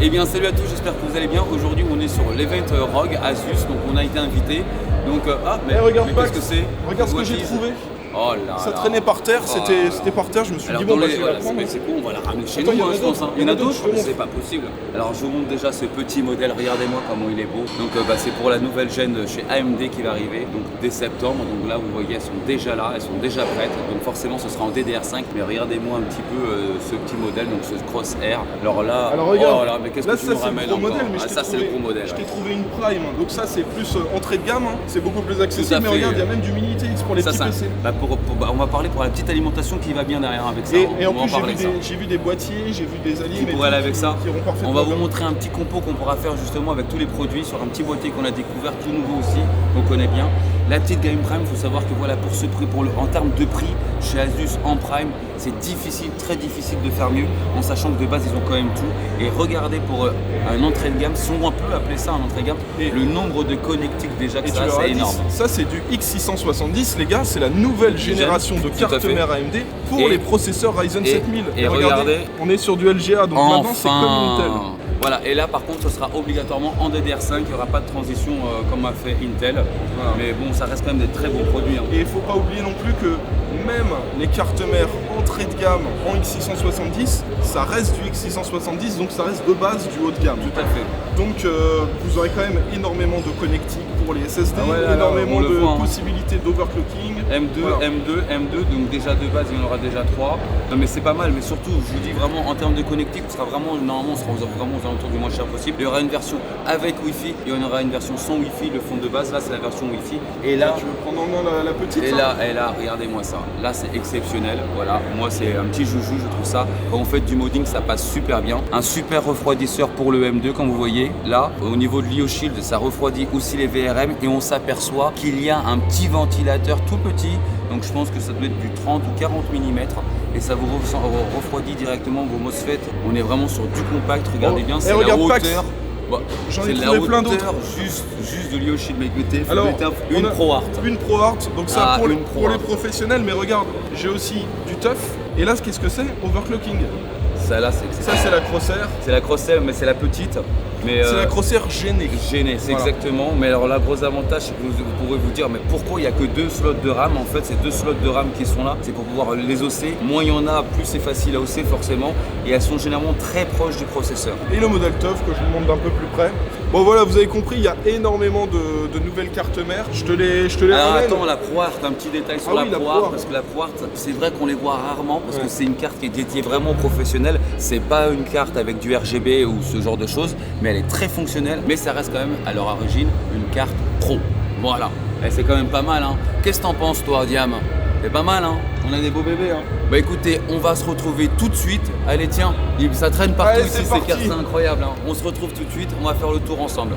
Eh bien salut à tous, j'espère que vous allez bien. Aujourd'hui on est sur l'event Rogue Asus, donc on a été invité. Donc regarde mais pas, qu'est-ce que c'est? regarde ce que j'ai trouvé. Oh là Ça là. traînait par terre, Oh. c'était par terre, je me suis Alors dit bon bah dans je les- vais la voilà, prendre. c'est cool, on va la ramener chez Attends, nous. il y en a Je pense, d'autres. Il y en a d'autres, je te montre. c'est pas possible. Alors je vous montre déjà ce petit modèle, regardez-moi comment il est beau. Donc c'est pour la nouvelle gêne chez AMD qui va arriver, donc dès septembre. Donc là vous voyez elles sont déjà là, elles sont déjà prêtes. Donc forcément ce sera en DDR5, mais regardez-moi un petit peu ce petit modèle, donc ce Crosshair. Alors là, regarde, oh là, mais qu'est-ce là que tu ça nous c'est le ramènes gros encore? modèle, mais Ah, ça c'est le gros modèle. je t'ai trouvé une Prime, donc ça c'est plus entrée de gamme, hein. C'est beaucoup plus accessible, mais fait. regarde, il y a même du Mini TX pour les petits PC. On va parler pour la petite alimentation qui va bien derrière avec ça. Et en On va plus parler de ça. j'ai vu des boîtiers, j'ai vu des alliés Qui pourrait aller avec ça. qui iront parfaitement On va vous bien. montrer un petit compo qu'on pourra faire justement avec tous les produits sur un petit boîtier qu'on a découvert tout nouveau aussi, qu'on connaît bien. La petite Game Prime, il faut savoir que voilà, pour ce prix, en termes de prix, chez Asus en Prime, c'est difficile, très difficile de faire mieux, en sachant que de base ils ont quand même tout. Et regardez pour un entrée de gamme, si on peut appeler ça un entrée de gamme, Et le nombre de connectiques déjà que Et tu ça a, leur as c'est dit, énorme. ça c'est du X670 les gars, c'est la nouvelle génération de tout à cartes fait. mère AMD pour Et- les processeurs Ryzen 7000. et regardez, on est sur du LGA, donc maintenant c'est comme Intel. Voilà, et là par contre ce sera obligatoirement en DDR5, il n'y aura pas de transition comme a fait Intel. Voilà. Mais bon, ça reste quand même des très bons produits. Hein. Et il faut pas oublier non plus que même les cartes mères entrée de gamme en X670, ça reste du X670, donc ça reste de base du haut de gamme. Tout à fait. Donc vous aurez quand même énormément de connectiques pour les SSD, Ah ouais, là, énormément on le de voit, hein. possibilités d'overclocking. M2, Voilà. M2, donc déjà de base il y en aura déjà 3. Non mais c'est pas mal, mais surtout je vous dis vraiment en termes de connectique, ce sera vraiment, normalement on sera vraiment aux alentours du moins cher possible. Il y aura une version avec Wi-Fi, il y en aura une version sans Wi-Fi, le fond de base, là c'est la version Wi-Fi. Et là, Tu veux prendre en main la petite et là là, regardez-moi ça. Là, c'est exceptionnel. Voilà, moi, c'est un petit joujou, je trouve ça. Quand vous faites du modding, ça passe super bien. Un super refroidisseur pour le M2, comme vous voyez. Là, au niveau de l'IO Shield, ça refroidit aussi les VRM et on s'aperçoit qu'il y a un petit ventilateur tout petit. Donc, je pense que ça doit être du 30 ou 40 mm et ça vous refroidit directement vos MOSFET. On est vraiment sur du compact. Regardez bien, c'est la regarde Pax. hauteur. Bah, J'en ai c'est la trouvé plein hauteur d'autres. juste de l'IO Shield, mec. Alors, Une on a Pro Art. Une Pro Art, donc ça Ah, pour, une Pro pour les Art. professionnels, mais regarde, j'ai aussi du TUF, et là qu'est-ce que c'est? Overclocking. Ça, là, Ça c'est la Crosshair, C'est la Crosshair, mais c'est la petite. Mais c'est la Crosshair gênée. gênée, c'est Voilà. exactement. Mais alors là, gros avantage, c'est que vous pourrez vous dire, mais pourquoi il n'y a que 2 slots de RAM? En fait, c'est 2 slots de RAM qui sont là. C'est pour pouvoir les osser. Moins il y en a, plus c'est facile à osser forcément. Et elles sont généralement très proches du processeur. Et le modèle TUF que je vous montre d'un peu plus près. Bon voilà, vous avez compris, il y a énormément de nouvelles cartes mères. Je te les Alors ramène. attends, la ProArt, un petit détail sur Ah la oui, la ProArt, ProArt. parce que la ProArt, c'est vrai qu'on les voit rarement, parce Ouais. que c'est une carte qui est dédiée vraiment aux professionnels. C'est pas une carte avec du RGB ou ce genre de choses, mais elle est très fonctionnelle, mais ça reste quand même à leur origine une carte pro. Voilà, et c'est quand même pas mal, hein. Qu'est-ce que t'en penses toi, Diam? C'est pas mal, hein. On a des beaux bébés, hein. Bah écoutez, on va se retrouver tout de suite. Allez tiens, ça traîne partout Allez, ici, c'est ces parti. cartes, c'est incroyable, hein. On se retrouve tout de suite, on va faire le tour ensemble.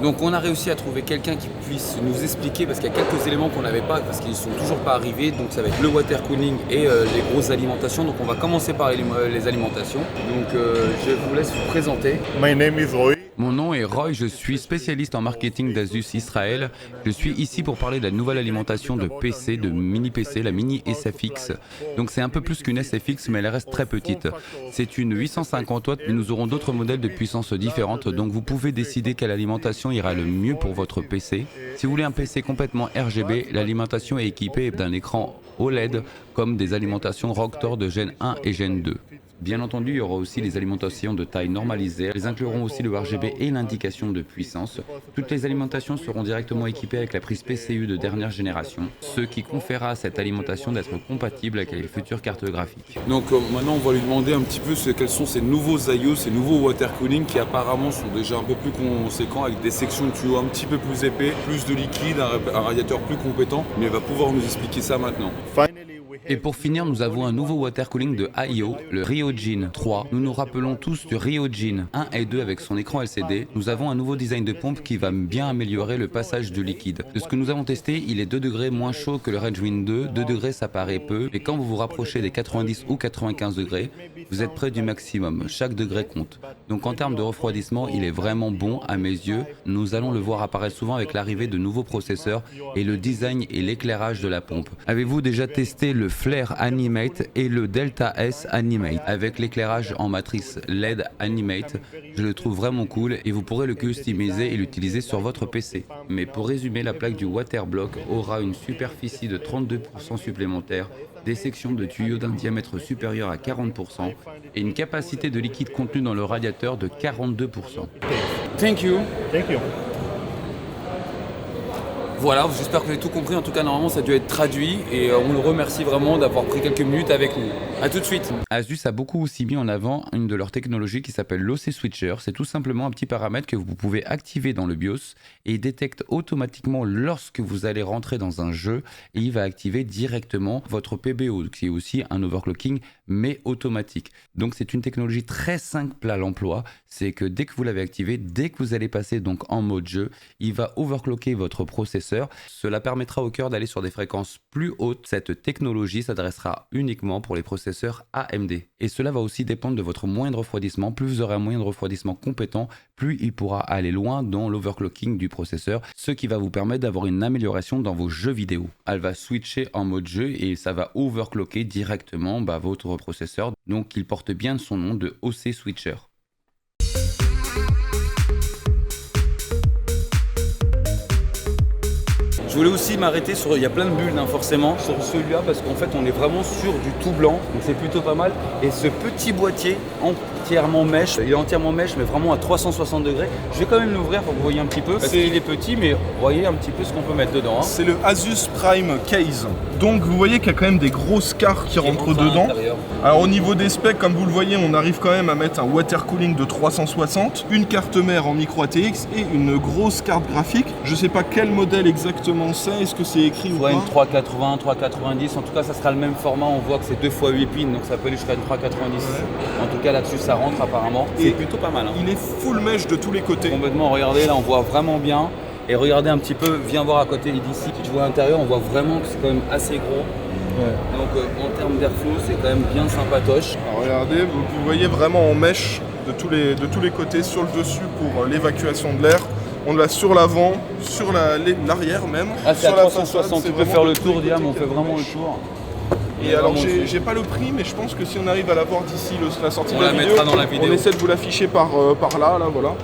Donc on a réussi à trouver quelqu'un qui puisse nous expliquer, parce qu'il y a quelques éléments qu'on n'avait pas, parce qu'ils ne sont toujours pas arrivés. Donc ça va être le water cooling et les grosses alimentations. Donc on va commencer par les alimentations. Donc je vous laisse vous présenter. My name is Roy. Mon nom est Roy, je suis spécialiste en marketing d'Asus Israël. Je suis ici pour parler de la nouvelle alimentation de PC, de mini PC, la mini SFX. Donc c'est un peu plus qu'une SFX, mais elle reste très petite. C'est une 850 watts, mais nous aurons d'autres modèles de puissance différentes, donc vous pouvez décider quelle alimentation ira le mieux pour votre PC. Si vous voulez un PC complètement RGB, l'alimentation est équipée d'un écran OLED, comme des alimentations Rocktor de Gen 1 et Gen 2. Bien entendu, il y aura aussi les alimentations de taille normalisée. Elles incluront aussi le RGB et l'indication de puissance. Toutes les alimentations seront directement équipées avec la prise PCU de dernière génération, ce qui conférera à cette alimentation d'être compatible avec les futures cartes graphiques. Donc maintenant on va lui demander un petit peu quels sont ces nouveaux IO, ces nouveaux water cooling qui apparemment sont déjà un peu plus conséquents avec des sections de tuyaux un petit peu plus épais, plus de liquide, un radiateur plus compétent, mais il va pouvoir nous expliquer ça maintenant. Et pour finir, nous avons un nouveau water cooling de AIO, le Ryojin 3. Nous nous rappelons tous du Ryojin 1 et 2 avec son écran LCD. Nous avons un nouveau design de pompe qui va bien améliorer le passage du liquide. De ce que nous avons testé, il est 2 degrés moins chaud que le Ragewin 2. 2 degrés, ça paraît peu. Et quand vous vous rapprochez des 90 ou 95 degrés, vous êtes près du maximum. Chaque degré compte. Donc en termes de refroidissement, il est vraiment bon à mes yeux. Nous allons le voir apparaître souvent avec l'arrivée de nouveaux processeurs et le design et l'éclairage de la pompe. Avez-vous déjà testé le le Flare Animate et le Delta S Animate avec l'éclairage en matrice LED Animate. Je le trouve vraiment cool et vous pourrez le customiser et l'utiliser sur votre PC. Mais pour résumer, la plaque du Waterblock aura une superficie de 32% supplémentaire, des sections de tuyaux d'un diamètre supérieur à 40% et une capacité de liquide contenu dans le radiateur de 42%. Thank you. Thank you. Voilà, j'espère que vous avez tout compris. En tout cas, normalement, ça a dû être traduit et on le remercie vraiment d'avoir pris quelques minutes avec nous. A tout de suite. Asus a beaucoup aussi mis en avant une de leurs technologies qui s'appelle l'OC Switcher. C'est tout simplement un petit paramètre que vous pouvez activer dans le BIOS et il détecte automatiquement lorsque vous allez rentrer dans un jeu et il va activer directement votre PBO, qui est aussi un overclocking mais automatique. Donc c'est une technologie très simple à l'emploi. C'est que dès que vous l'avez activé, dès que vous allez passer donc en mode jeu, il va overclocker votre processeur. Cela permettra au cœur d'aller sur des fréquences plus hautes. Cette technologie s'adressera uniquement pour les processeurs AMD. Et cela va aussi dépendre de votre moyen de refroidissement. Plus vous aurez un moyen de refroidissement compétent, plus il pourra aller loin dans l'overclocking du processeur, ce qui va vous permettre d'avoir une amélioration dans vos jeux vidéo. Elle va switcher en mode jeu et ça va overclocker directement votre processeur. Donc il porte bien son nom de OC Switcher. Je voulais aussi m'arrêter sur, il y a plein de bulles forcément, sur celui-là parce qu'en fait on est vraiment sur du tout blanc, donc c'est plutôt pas mal. Et ce petit boîtier entièrement mèche, il est entièrement mèche mais vraiment à 360 degrés. Je vais quand même l'ouvrir pour que vous voyez un petit peu, parce qu'il est petit mais voyez un petit peu ce qu'on peut mettre dedans. Hein. C'est le Asus Prime Case. Donc vous voyez qu'il y a quand même des grosses cartes qui rentrent dedans. Alors au niveau des specs, comme vous le voyez, on arrive quand même à mettre un water cooling de 360, une carte mère en micro ATX et une grosse carte graphique. Je sais pas quel modèle exactement c'est, est-ce que c'est écrit ou pas? Une 380, 390, en tout cas ça sera le même format, on voit que c'est 2x8 pins, donc ça peut aller jusqu'à une 390. Ouais. En tout cas là-dessus ça rentre apparemment, c'est plutôt pas mal. Hein. Il est full mesh de tous les côtés. Complètement, regardez là on voit vraiment bien. Et regardez un petit peu, viens voir à côté d'ici, tu vois à l'intérieur, on voit vraiment que c'est quand même assez gros. Ouais. Donc en termes d'airflow, c'est quand même bien sympatoche. Alors regardez, vous voyez vraiment en mesh de tous les côtés sur le dessus pour l'évacuation de l'air. On l'a sur l'avant, sur l'arrière même. Ah, c'est à 360, tu peux faire le tour, Diam, on fait vraiment le tour. Et alors j'ai pas le prix, mais je pense que si on arrive à l'avoir d'ici la sortie on de la vidéo, dans la vidéo, on essaie de vous l'afficher par là, voilà.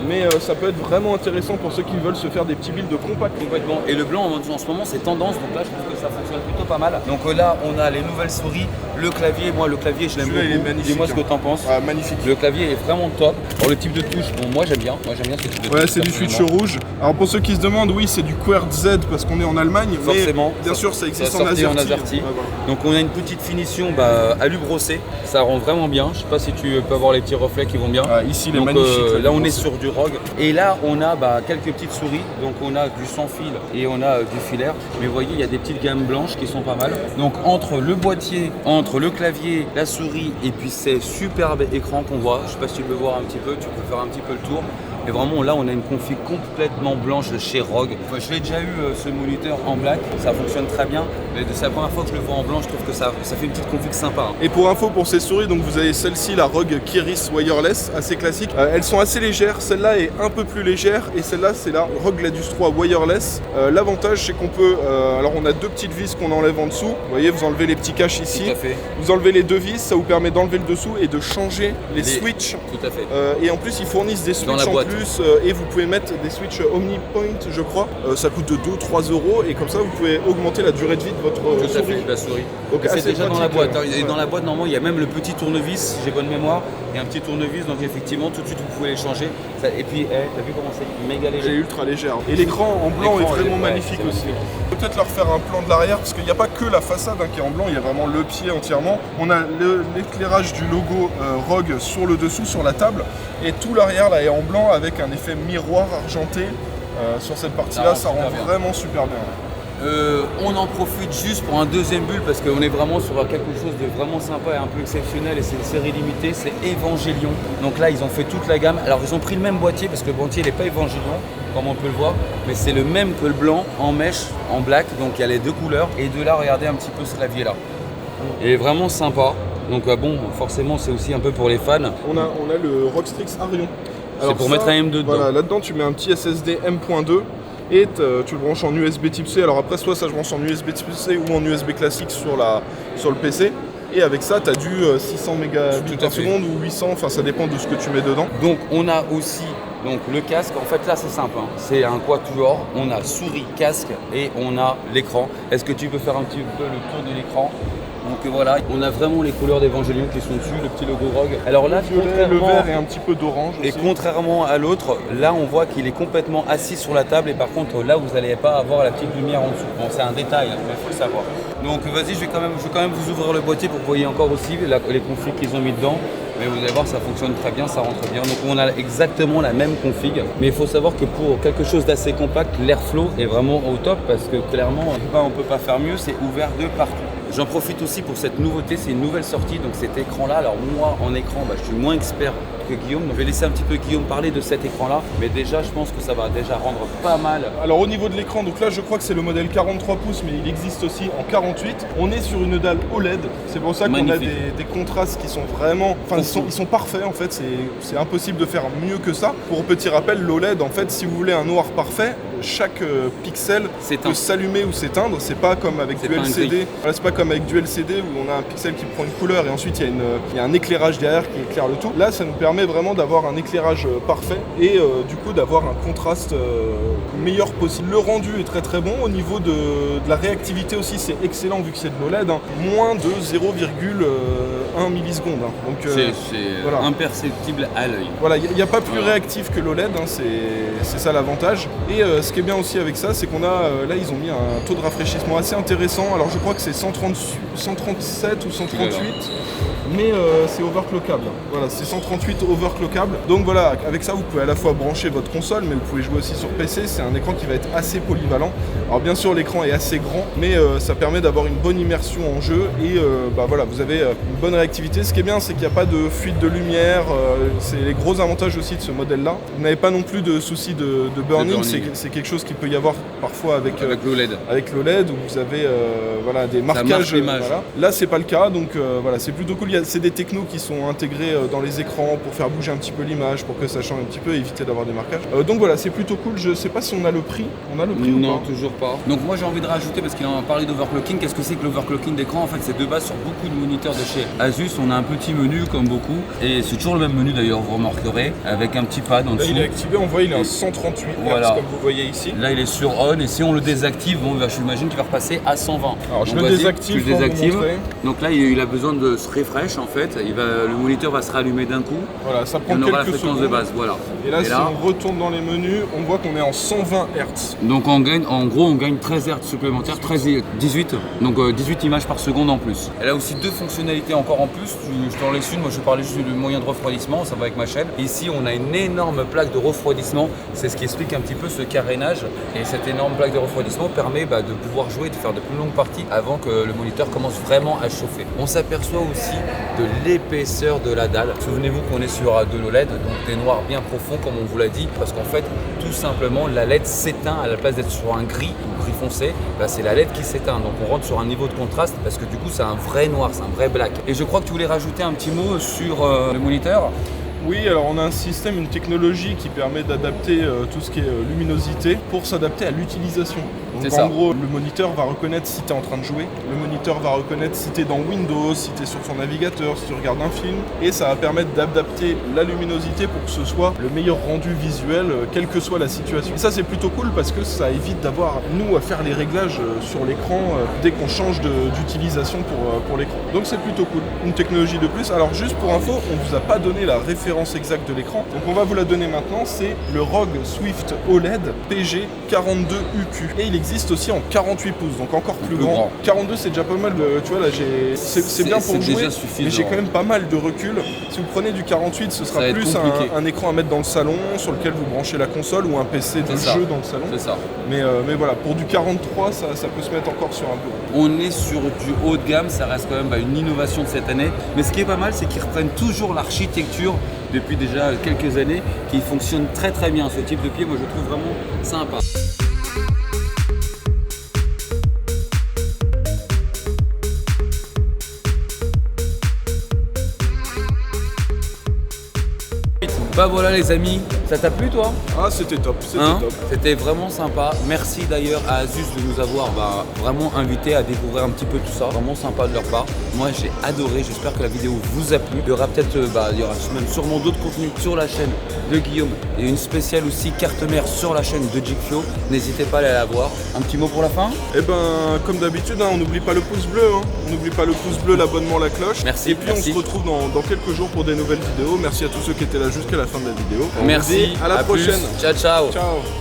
Mais ça peut être vraiment intéressant pour ceux qui veulent se faire des petits builds de compact. Complètement. Et le blanc en ce moment c'est tendance, donc là je trouve que ça fonctionne plutôt pas mal. Donc là on a les nouvelles souris, le clavier, moi le clavier je l'aime beaucoup. Dis-moi ce que t'en penses. Ah, magnifique. Le clavier est vraiment top. Alors le type de touche, bon moi j'aime bien ce type de touche. Ouais, c'est du switch rouge. Alors pour ceux qui se demandent, oui c'est du QWERTZ Z parce qu'on est en Allemagne. Forcément. Mais bien sûr ça existe en AZERTY. Ouais, voilà. Donc on a une petite finition alu brossé, ça rend vraiment bien. Je sais pas si tu peux avoir les petits reflets qui vont bien. Ah, ici il est magnifique. Là on est sur du ROG. Et là on a quelques petites souris, donc on a du sans fil et on a du filaire, mais vous voyez il y a des petites gammes blanches qui sont pas mal. Donc entre le boîtier, entre le clavier, la souris et puis ces superbes écrans qu'on voit, je sais pas si tu peux voir un petit peu, tu peux faire un petit peu le tour. Et vraiment là on a une config complètement blanche de chez ROG. Je l'ai déjà eu ce moniteur en black, ça fonctionne très bien, mais c'est la première fois que je le vois en blanc, je trouve que ça fait une petite config sympa. Hein. Et pour info pour ces souris, donc vous avez celle-ci, la ROG Kiris Wireless, assez classique. Elles sont assez légères, celle-là est un peu plus légère et celle-là c'est la ROG Gladius 3 Wireless. L'avantage c'est qu'on peut, alors on a deux petites vis qu'on enlève en dessous, vous voyez vous enlevez les petits caches ici, tout à fait. Vous enlevez les deux vis, ça vous permet d'enlever le dessous et de changer les switches. Tout à fait. Et en plus ils fournissent des switches en plus et vous pouvez mettre des switches OmniPoint je crois, ça coûte 2-3 € et comme ça vous pouvez augmenter la durée de vie de votre souris. La souris. Donc c'est déjà pratique, dans la boîte. Et dans la boîte normalement il y a même le petit tournevis, si j'ai bonne mémoire, il y a un petit tournevis donc effectivement tout de suite vous pouvez les changer. Et puis t'as vu comment c'est méga léger. Elle est ultra légère. Et l'écran en blanc est vraiment magnifique aussi. Peut-être leur faire un plan de l'arrière parce qu'il n'y a pas que la façade qui est en blanc, il y a vraiment le pied entièrement. On a l'éclairage du logo ROG sur le dessous, sur la table, et tout l'arrière là est en blanc avec un effet miroir argenté sur cette partie-là, ça rend vraiment super bien. On en profite juste pour un deuxième bulle parce qu'on est vraiment sur quelque chose de vraiment sympa et un peu exceptionnel et c'est une série limitée, c'est Evangelion. Donc là ils ont fait toute la gamme, alors ils ont pris le même boîtier parce que le boîtier n'est pas Evangelion comme on peut le voir, mais c'est le même que le blanc en mèche, en black, donc il y a les deux couleurs et de là regardez un petit peu ce clavier là. Il est vraiment sympa, donc bon forcément c'est aussi un peu pour les fans. On a le ROG Strix Arion. C'est pour mettre un M2 dedans. Voilà, là-dedans tu mets un petit SSD M.2. et tu le branches en USB type C. Alors après, soit ça se branche en USB type C ou en USB classique sur le PC. Et avec ça, tu as du 600 mégabits par seconde ou 800, enfin ça dépend de ce que tu mets dedans. Donc on a aussi le casque, en fait là c'est simple, hein. C'est un quatuor, on a souris, casque et on a l'écran. Est-ce que tu peux faire un petit peu le tour de l'écran? Donc voilà, on a vraiment les couleurs d'Evangelion qui sont dessus, le petit logo Rogue. Alors là, le vert et un petit peu d'orange aussi. Et contrairement à l'autre, là on voit qu'il est complètement assis sur la table et par contre là vous n'allez pas avoir la petite lumière en dessous. Bon, c'est un détail, mais il faut le savoir. Donc vas-y, je vais quand même vous ouvrir le boîtier pour que vous voyez encore aussi les configs qu'ils ont mis dedans. Mais vous allez voir, ça fonctionne très bien, ça rentre bien. Donc on a exactement la même config. Mais il faut savoir que pour quelque chose d'assez compact, l'Airflow est vraiment au top parce que clairement, on peut pas faire mieux, c'est ouvert de partout. J'en profite aussi pour cette nouveauté, c'est une nouvelle sortie, donc cet écran-là. Alors moi, en écran, je suis moins expert que Guillaume. Donc, je vais laisser un petit peu Guillaume parler de cet écran-là. Mais déjà, je pense que ça va déjà rendre pas mal. Alors au niveau de l'écran, donc là, je crois que c'est le modèle 43 pouces, mais il existe aussi en 48. On est sur une dalle OLED. C'est pour ça qu'on a des contrastes qui sont vraiment... Enfin, ils sont parfaits, en fait. C'est impossible de faire mieux que ça. Pour petit rappel, l'OLED, en fait, si vous voulez un noir parfait, chaque pixel peut s'allumer ou s'éteindre. C'est pas comme avec du LCD. Voilà, c'est pas comme avec du LCD où on a un pixel qui prend une couleur et ensuite il y a un éclairage derrière qui éclaire le tout. Là, ça nous permet vraiment d'avoir un éclairage parfait et du coup d'avoir un contraste meilleur possible. Le rendu est très très bon. Au niveau de la réactivité aussi, c'est excellent vu que c'est de l'OLED. Moins de 0,1 milliseconde. Donc c'est voilà, imperceptible à l'œil. Voilà, il n'y a pas plus réactif que l'OLED, c'est ça l'avantage. Et ce qui est bien aussi avec ça, c'est qu'on a, là ils ont mis un taux de rafraîchissement assez intéressant. Alors je crois que c'est 137 ou 138, mais c'est overclockable. Voilà, c'est 138 overclockable. Donc voilà, avec ça vous pouvez à la fois brancher votre console, mais vous pouvez jouer aussi sur PC. C'est un écran qui va être assez polyvalent. Alors bien sûr l'écran est assez grand, mais ça permet d'avoir une bonne immersion en jeu et voilà, vous avez une bonne réactivité. Ce qui est bien, c'est qu'il n'y a pas de fuite de lumière. C'est les gros avantages aussi de ce modèle-là. Vous n'avez pas non plus de soucis de burning. C'est quelque chose qu'il peut y avoir parfois avec l'OLED. Avec l'OLED où vous avez voilà, des marquages. Voilà. Là, c'est pas le cas, donc voilà, c'est plutôt cool. C'est des technos qui sont intégrés dans les écrans pour faire bouger un petit peu l'image, pour que ça change un petit peu et éviter d'avoir des marquages. Donc voilà, c'est plutôt cool. Je sais pas si on a le prix. On a le prix non, ou pas? toujours pas. Donc moi j'ai envie de rajouter, parce qu'il en a parlé d'overclocking. Qu'est-ce que c'est que l'overclocking d'écran? En fait, c'est de base sur beaucoup de moniteurs de chez Asus. On a un petit menu comme beaucoup, et c'est toujours le même menu d'ailleurs, vous remarquerez, avec un petit pad en dessous. Là, il est activé, on voit, il est en 138 Hz voilà, comme vous voyez ici. Là, il est sur on, et si on le désactive, bon, je m'imagine qu'il va repasser à 120. Alors je le désactive. Tu le désactives. Donc là, il a besoin de se refresh en fait. Le moniteur va se rallumer d'un coup. Voilà, ça prend et on aura la quelques fréquence secondes. de base. Voilà. Et là, si on retourne dans les menus, on voit qu'on est en 120 Hz. Donc on gagne, en gros, on gagne 13 Hz supplémentaires, 18. Donc 18 images par seconde en plus. Elle a aussi deux fonctionnalités encore en plus. Je t'en laisse une. Moi, je parlais juste du moyen de refroidissement. Ça va avec ma chaîne. Ici, on a une énorme plaque de refroidissement. C'est ce qui explique un petit peu ce carénage. Et cette énorme plaque de refroidissement permet de pouvoir jouer, de faire de plus longues parties avant que le moniteur commence vraiment à chauffer. On s'aperçoit aussi de l'épaisseur de la dalle. Souvenez-vous qu'on est sur de l'OLED, donc des noirs bien profonds comme on vous l'a dit, parce qu'en fait, tout simplement, la LED s'éteint à la place d'être sur un gris ou gris foncé, c'est la LED qui s'éteint. Donc on rentre sur un niveau de contraste parce que du coup, c'est un vrai noir, c'est un vrai black. Et je crois que tu voulais rajouter un petit mot sur le moniteur. Oui, alors on a un système, une technologie qui permet d'adapter tout ce qui est luminosité pour s'adapter à l'utilisation. Donc en gros, le moniteur va reconnaître si tu es en train de jouer, le moniteur va reconnaître si tu es dans Windows, si tu es sur ton navigateur, si tu regardes un film, et ça va permettre d'adapter la luminosité pour que ce soit le meilleur rendu visuel, quelle que soit la situation. Et ça c'est plutôt cool parce que ça évite d'avoir, nous, à faire les réglages sur l'écran dès qu'on change d'utilisation pour l'écran. Donc c'est plutôt cool, une technologie de plus. Alors juste pour info, on vous a pas donné la référence exacte de l'écran, donc on va vous la donner maintenant, c'est le ROG Swift OLED PG42UQ. Et il existe aussi en 48 pouces, donc encore plus grand. 42 c'est déjà pas mal, tu vois là, c'est bien pour jouer, mais j'ai quand même pas mal de recul. Si vous prenez du 48, ce sera plus un écran à mettre dans le salon, sur lequel vous branchez la console ou un PC de jeu dans le salon. C'est ça. Mais voilà, pour du 43, ça peut se mettre encore sur un bureau. On est sur du haut de gamme, ça reste quand même une innovation de cette année. Mais ce qui est pas mal, c'est qu'ils reprennent toujours l'architecture depuis déjà quelques années, qui fonctionne très très bien. Ce type de pied, moi je trouve vraiment sympa. Bah voilà les amis, Ça t'a plu toi? Ah, c'était top, c'était Hein, top. c'était vraiment sympa. Merci d'ailleurs à Asus de nous avoir vraiment invités à découvrir un petit peu tout ça. Vraiment sympa de leur part. Moi j'ai adoré, j'espère que la vidéo vous a plu. Il y aura peut-être, il y aura même sûrement d'autres contenus sur la chaîne de Guillaume. Et une spéciale aussi carte mère sur la chaîne de Geekflow. N'hésitez pas à aller la voir. Un petit mot pour la fin? Et ben, comme d'habitude, on n'oublie pas le pouce bleu. On n'oublie pas le pouce bleu, l'abonnement, la cloche. Merci, Et puis merci. on se retrouve dans quelques jours pour des nouvelles vidéos. Merci à tous ceux qui étaient là jusqu'à la fin de la vidéo. On vous Merci, dit à la prochaine. plus. Ciao ciao. Ciao.